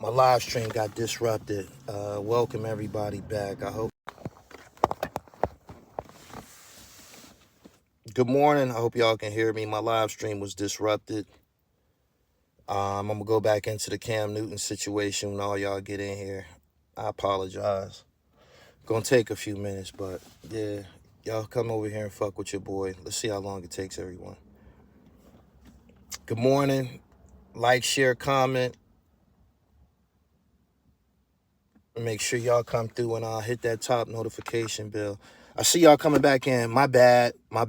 My live stream got disrupted. Welcome everybody back. I hope. Good morning. I hope y'all can hear me. My live stream was disrupted. I'm gonna go back into the Cam Newton situation when all y'all get in here. I apologize. Gonna take a few minutes, but yeah, y'all come over here and fuck with your boy. Let's see how long it takes everyone. Good morning. Like, share, comment. Make sure y'all come through and hit that top notification bell. I see y'all coming back in. My bad. My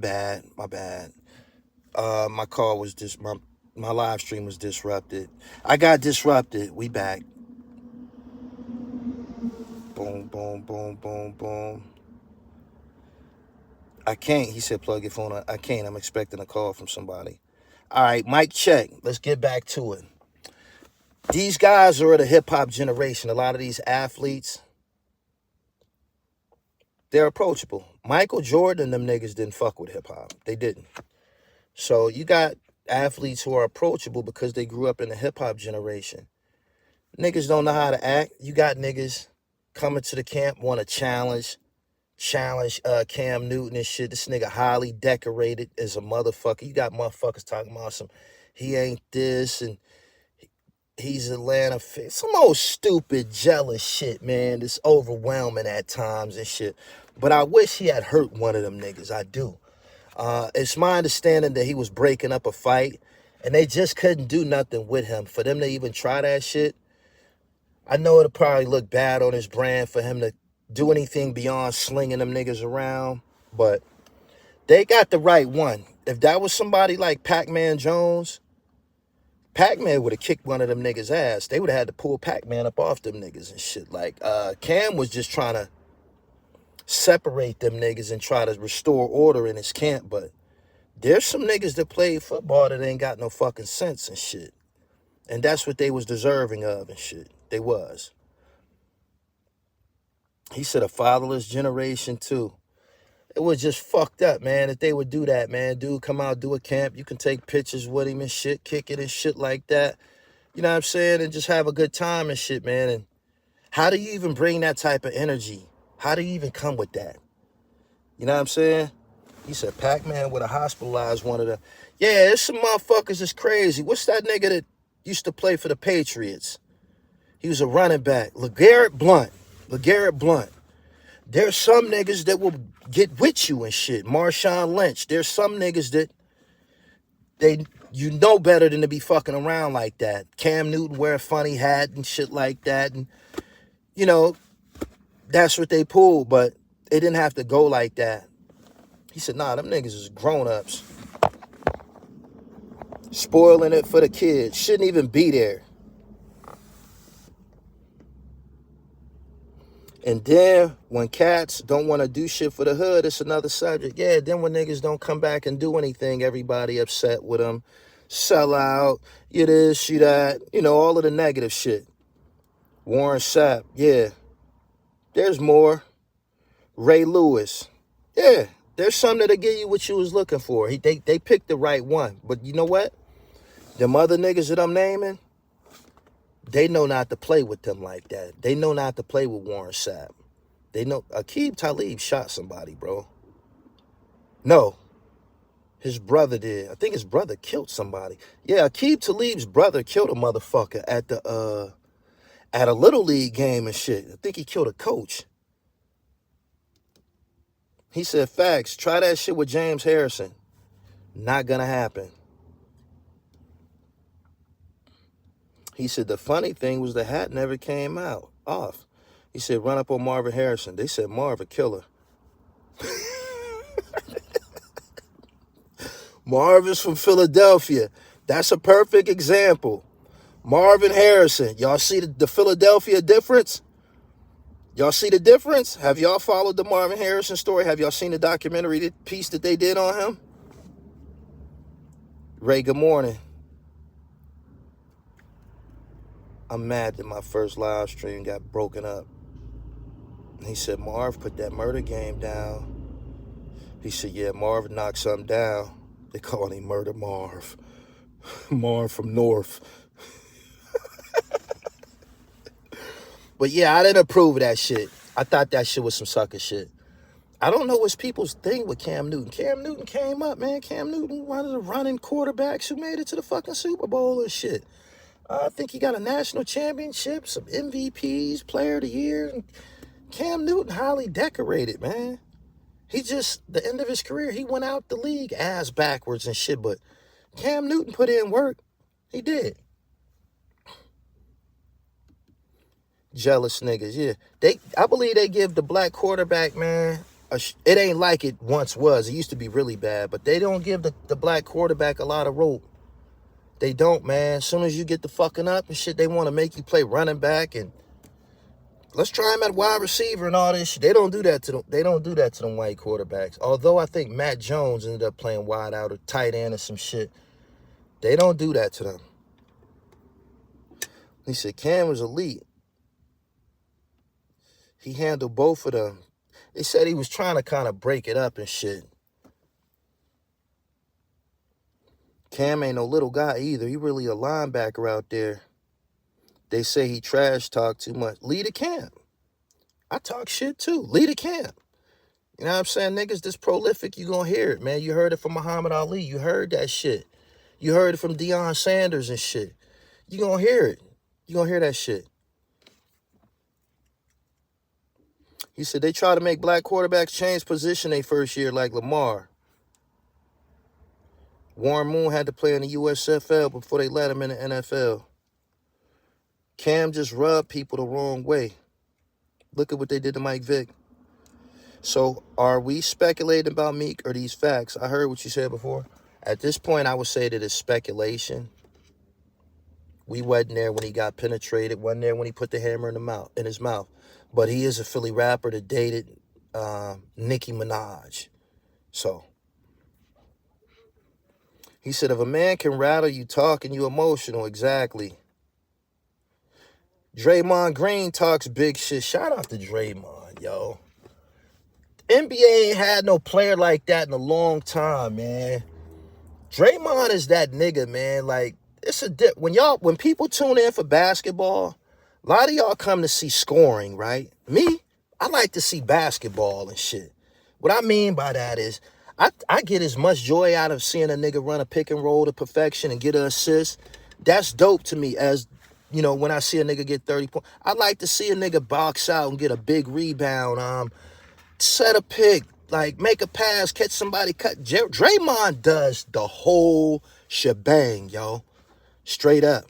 call was just my live stream was disrupted. I got disrupted. We back. Boom, boom, boom, boom, boom. I can't. He said plug your phone. I can't. I'm expecting a call from somebody. All right, mic check. Let's get back to it. These guys are the hip-hop generation. A lot of these athletes, they're approachable. Michael Jordan and them niggas didn't fuck with hip-hop. They didn't. So you got athletes who are approachable because they grew up in the hip-hop generation. Niggas don't know how to act. You got niggas coming to the camp, want to challenge Cam Newton and shit. This nigga highly decorated as a motherfucker. You got motherfuckers talking about he ain't this and he's Atlanta fit. Some old stupid, jealous shit, man. It's overwhelming at times and shit. But I wish he had hurt one of them niggas. I do. It's my understanding that he was breaking up a fight and they just couldn't do nothing with him. For them to even try that shit, I know it'll probably look bad on his brand for him to do anything beyond slinging them niggas around, but they got the right one. If that was somebody like Pac-Man Jones, Pac-Man would have kicked one of them niggas' ass. They would have had to pull Pac-Man up off them niggas and shit. Like, Cam was just trying to separate them niggas and try to restore order in his camp, but there's some niggas that played football that ain't got no fucking sense and shit. And that's what they was deserving of and shit. They was. He said a fatherless generation too. It was just fucked up, man, that they would do that, man. Dude, come out, do a camp. You can take pictures with him and shit, kick it and shit like that. You know what I'm saying? And just have a good time and shit, man. And how do you even bring that type of energy? How do you even come with that? You know what I'm saying? He said Pac-Man would have hospitalized one of them. Yeah, there's some motherfuckers that's crazy. What's that nigga that used to play for the Patriots? He was a running back. LeGarrette Blount. There's some niggas that will get with you and shit. Marshawn Lynch. There's some niggas that you know better than to be fucking around like that. Cam Newton wear a funny hat and shit like that. And, you know, that's what they pulled, but it didn't have to go like that. He said, nah, them niggas is grown-ups. Spoiling it for the kids. Shouldn't even be there. And then when cats don't want to do shit for the hood, it's another subject. Yeah, then when niggas don't come back and do anything, everybody upset with them. Sell out, you this, you that, you know, all of the negative shit. Warren Sapp, yeah. There's more. Ray Lewis. Yeah, there's some that'll give you what you was looking for. They picked the right one. But you know what? Them other niggas that I'm naming, they know not to play with them like that. They know not to play with Warren Sapp. They know Aqib Talib shot somebody, bro. No. His brother did. I think his brother killed somebody. Yeah, Aqib Talib's brother killed a motherfucker at a little league game and shit. I think he killed a coach. He said, facts, try that shit with James Harrison. Not gonna happen. He said the funny thing was the hat never came out off. He said run up on Marvin Harrison. They said Marv a killer. Marv is from Philadelphia. That's a perfect example. Marvin Harrison. Y'all see the Philadelphia difference? Y'all see the difference? Have y'all followed the Marvin Harrison story? Have y'all seen the documentary piece that they did on him? Ray, good morning. I'm mad that my first live stream got broken up. He said, Marv put that murder game down. He said, yeah, Marv knocked something down. They call him Murder Marv. Marv from North. But yeah, I didn't approve of that shit. I thought that shit was some sucker shit. I don't know what's people's thing with Cam Newton. Cam Newton came up, man. Cam Newton, one of the running quarterbacks who made it to the fucking Super Bowl and shit. I think he got a national championship, some MVPs, player of the year. Cam Newton highly decorated, man. He just, the end of his career, he went out the league ass backwards and shit, but Cam Newton put in work. He did. Jealous niggas, yeah. I believe they give the black quarterback, man, it ain't like it once was. It used to be really bad, but they don't give the black quarterback a lot of rope. They don't, man. As soon as you get the fucking up and shit, they want to make you play running back and let's try him at wide receiver and all this shit. They don't do that to them. They don't do that to them white quarterbacks. Although I think Matt Jones ended up playing wide out or tight end or some shit. They don't do that to them. He said Cam was elite. He handled both of them. They said he was trying to kind of break it up and shit. Cam ain't no little guy either. He really a linebacker out there. They say he trash talk too much. Lead a camp. I talk shit too. Lead a camp. You know what I'm saying? Niggas this prolific, you gonna hear it, man. You heard it from Muhammad Ali. You heard that shit. You heard it from Deion Sanders and shit. You gonna hear it. You gonna hear that shit. He said they try to make black quarterbacks change position their first year like Lamar. Warren Moon had to play in the USFL before they let him in the NFL. Cam just rubbed people the wrong way. Look at what they did to Mike Vick. So are we speculating about Meek or these facts? I heard what you said before. At this point, I would say that it's speculation. We wasn't there when he got penetrated. Wasn't there when he put the hammer in his mouth. But he is a Philly rapper that dated Nicki Minaj. So he said, if a man can rattle you talking, you emotional. Exactly. Draymond Green talks big shit. Shout out to Draymond, yo. NBA ain't had no player like that in a long time, man. Draymond is that nigga, man. Like, it's when people tune in for basketball, a lot of y'all come to see scoring, right? Me, I like to see basketball and shit. What I mean by that is, I get as much joy out of seeing a nigga run a pick and roll to perfection and get an assist. That's dope to me as, you know, when I see a nigga get 30 points. I like to see a nigga box out and get a big rebound, set a pick, like make a pass, catch somebody cut. Draymond does the whole shebang, yo. Straight up.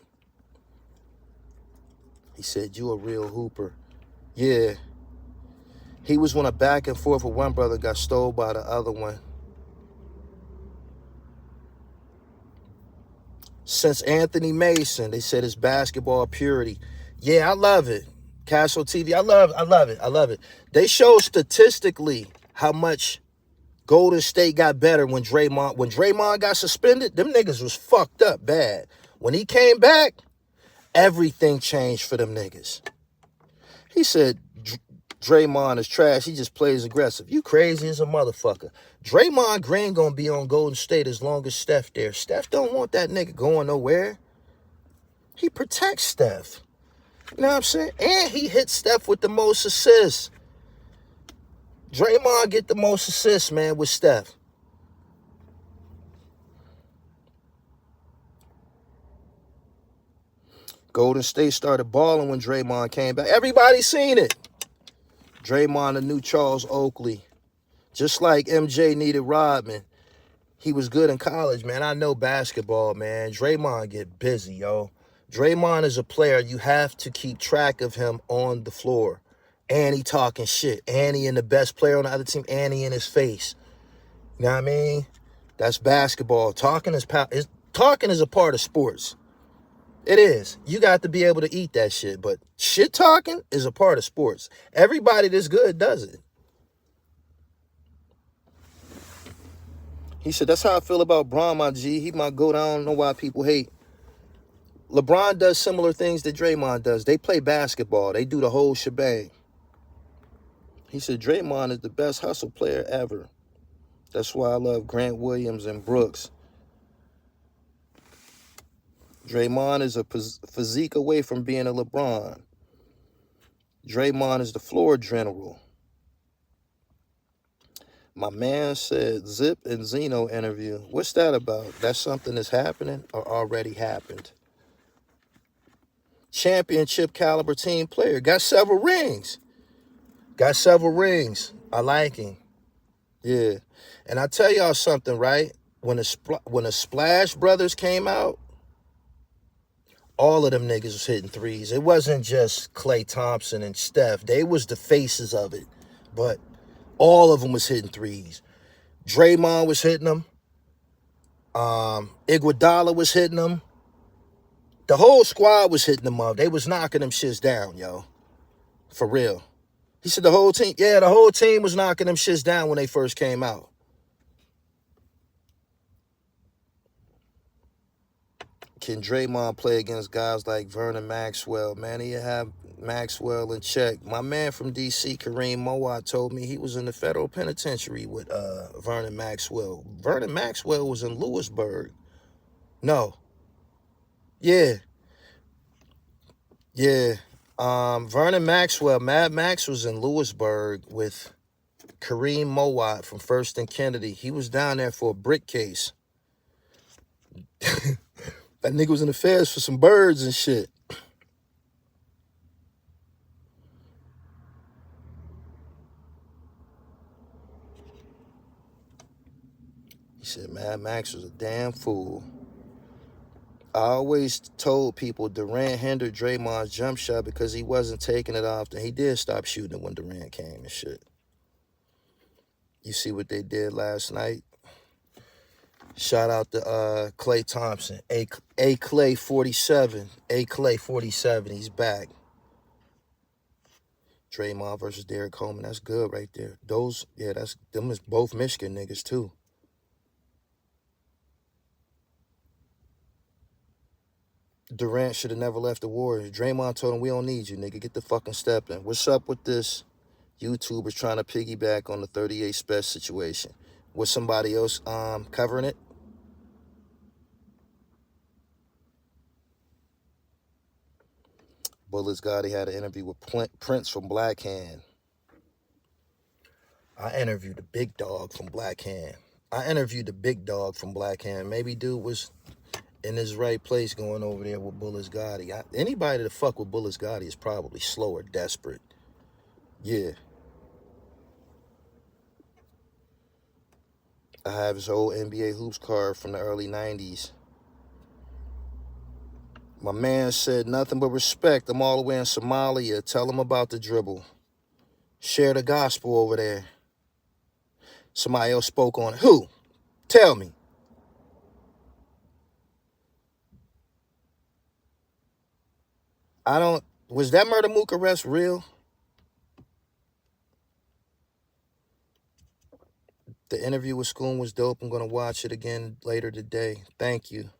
He said, you a real hooper. Yeah. He was when a back and forth with one brother got stole by the other one. Since Anthony Mason, they said it's basketball purity. Yeah, I love it. Castle TV, I love it. They show statistically how much Golden State got better when Draymond got suspended. Them niggas was fucked up bad. When he came back, everything changed for them niggas. He said Draymond is trash. He just plays aggressive. You crazy as a motherfucker. Draymond Green gonna be on Golden State as long as Steph there. Steph don't want that nigga going nowhere. He protects Steph. You know what I'm saying? And he hit Steph with the most assists. Draymond get the most assists, man, with Steph. Golden State started balling when Draymond came back. Everybody seen it. Draymond, the new Charles Oakley. Just like MJ needed Rodman. He was good in college, man. I know basketball, man. Draymond get busy, yo. Draymond is a player. You have to keep track of him on the floor. And he talking shit. And he in the best player on the other team. And he in his face. You know what I mean? That's basketball. Talking is a part of sports. It is. You got to be able to eat that shit. But shit talking is a part of sports. Everybody that's good does it. He said, that's how I feel about Bron, my G. He might go down. I don't know why people hate. LeBron does similar things that Draymond does. They play basketball. They do the whole shebang. He said, Draymond is the best hustle player ever. That's why I love Grant Williams and Brooks. Draymond is a physique away from being a LeBron. Draymond is the floor general. My man said Zip and Zeno interview. What's that about? That's something that's happening or already happened? Championship caliber team player. Got several rings. Got several rings. I like him. Yeah. And I tell y'all something, right? When the Splash Brothers came out, all of them niggas was hitting threes. It wasn't just Klay Thompson and Steph. They was the faces of it. But all of them was hitting threes. Draymond was hitting them. Iguodala was hitting them. The whole squad was hitting them up. They was knocking them shits down, yo. For real. He said the whole team, yeah, the whole team was knocking them shits down when they first came out. Can Draymond play against guys like Vernon Maxwell? Man, he have Maxwell in check. My man from D.C., Kareem Mowat, told me he was in the federal penitentiary with Vernon Maxwell. Vernon Maxwell was in Lewisburg. No. Yeah. Yeah. Vernon Maxwell, Mad Max was in Lewisburg with Kareem Mowat from First and Kennedy. He was down there for a brick case. That nigga was in the feds for some birds and shit. He said Mad Max was a damn fool. I always told people Durant hindered Draymond's jump shot because he wasn't taking it off. And he did stop shooting it when Durant came and shit. You see what they did last night? Shout out to Klay Thompson. A Klay 47. A Klay 47. He's back. Draymond versus Derrick Coleman. That's good right there. Them is both Michigan niggas too. Durant should have never left the Warriors. Draymond told him, we don't need you, nigga. Get the fucking step in. What's up with this? YouTubers trying to piggyback on the 38 Special situation. Was somebody else covering it? Bullets Gotti had an interview with Prince from Black Hand. I interviewed the big dog from Black Hand. Maybe dude was in his right place going over there with Bullets Gotti. Anybody that fuck with Bullets Gotti is probably slow or desperate. Yeah. I have his old NBA hoops card from the early 90s. My man said nothing but respect. I'm all the way in Somalia. Tell him about the dribble. Share the gospel over there. Somebody else spoke on it. Who? Tell me. Was that Murder Mook arrest real? The interview with Schoon was dope. I'm going to watch it again later today. Thank you.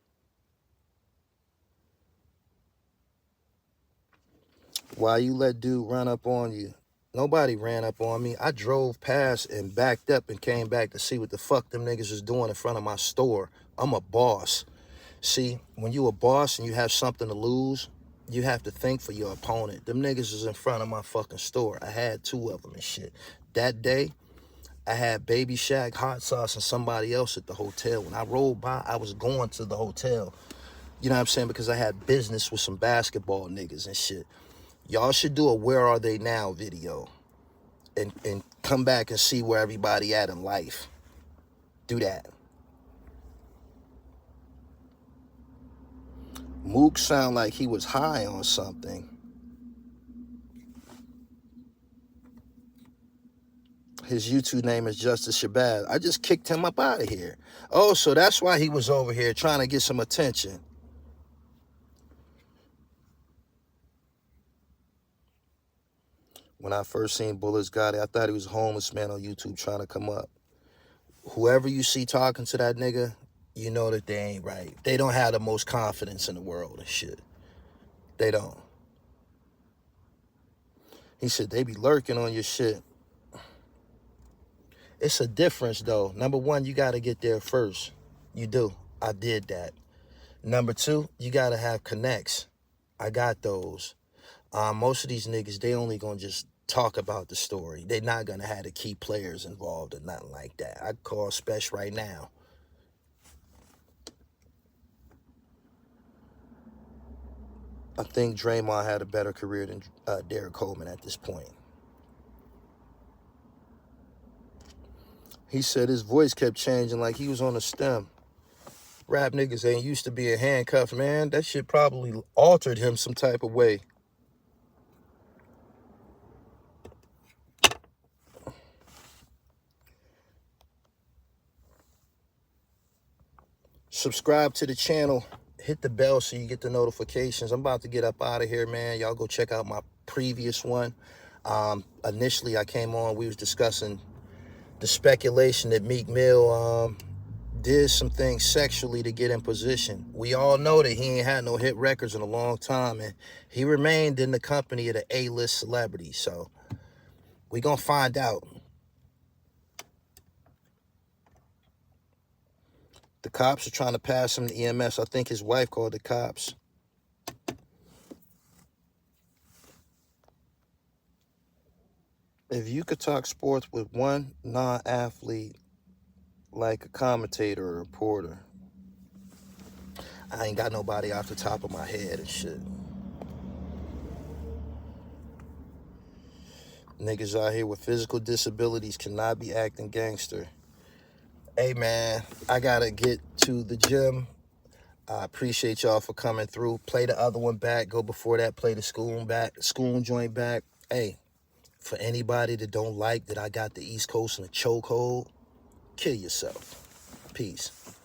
Why you let dude run up on you? Nobody ran up on me. I drove past and backed up and came back to see what the fuck them niggas is doing in front of my store. I'm a boss. See, when you a boss and you have something to lose, you have to think for your opponent. Them niggas is in front of my fucking store. I had 2 of them and shit. That day, I had Baby Shaq, Hot Sauce, and somebody else at the hotel. When I rolled by, I was going to the hotel. You know what I'm saying? Because I had business with some basketball niggas and shit. Y'all should do a Where Are They Now video and come back and see where everybody at in life. Do that. Mook sound like he was high on something. His YouTube name is Justice Shabazz. I just kicked him up out of here. Oh, so that's why he was over here trying to get some attention. When I first seen Bullets Gotti, I thought he was a homeless man on YouTube trying to come up. Whoever you see talking to that nigga, you know that they ain't right. They don't have the most confidence in the world and shit. They don't. He said they be lurking on your shit. It's a difference, though. Number one, you got to get there first. You do. I did that. Number two, you got to have connects. I got those. Most of these niggas, they only gonna just talk about the story. They're not gonna have the key players involved or nothing like that. I call Spesh right now. I think Draymond had a better career than Derek Coleman at this point. He said his voice kept changing like he was on a stem. Rap niggas ain't used to being handcuffed, man. That shit probably altered him some type of way. Subscribe to the channel. Hit the bell so you get the notifications. I'm about to get up out of here, man. Y'all go check out my previous one. Initially, I came on, we was discussing the speculation that Meek Mill did some things sexually to get in position. We all know that he ain't had no hit records in a long time, and he remained in the company of the A-list celebrities. So we gonna find out. The cops are trying to pass him to EMS. I think his wife called the cops. If you could talk sports with one non-athlete, like a commentator or a reporter, I ain't got nobody off the top of my head and shit. Niggas out here with physical disabilities cannot be acting gangster. Hey, man, I gotta get to the gym. I appreciate y'all for coming through. Play the other one back. Go before that, play the school joint back. Hey, for anybody that don't like that I got the East Coast in a chokehold, kill yourself. Peace.